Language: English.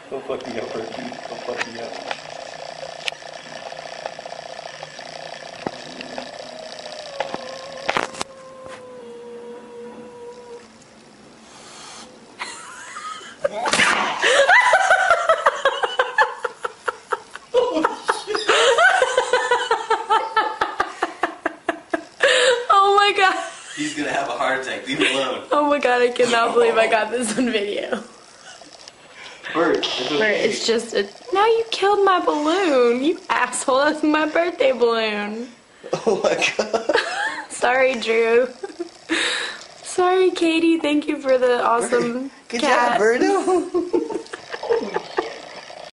Don't fuck me up, Bertie. Don't fuck me up. Oh my god. He's gonna have a heart attack. Leave him alone. Oh my god, I cannot believe I got this on video. Bert, it's okay. Bert, it's just a... Now you killed my balloon. You asshole. That's my birthday balloon. Oh my god. Sorry, Drew. Sorry, Katie. Thank you for the awesome Good cat. job, Berto.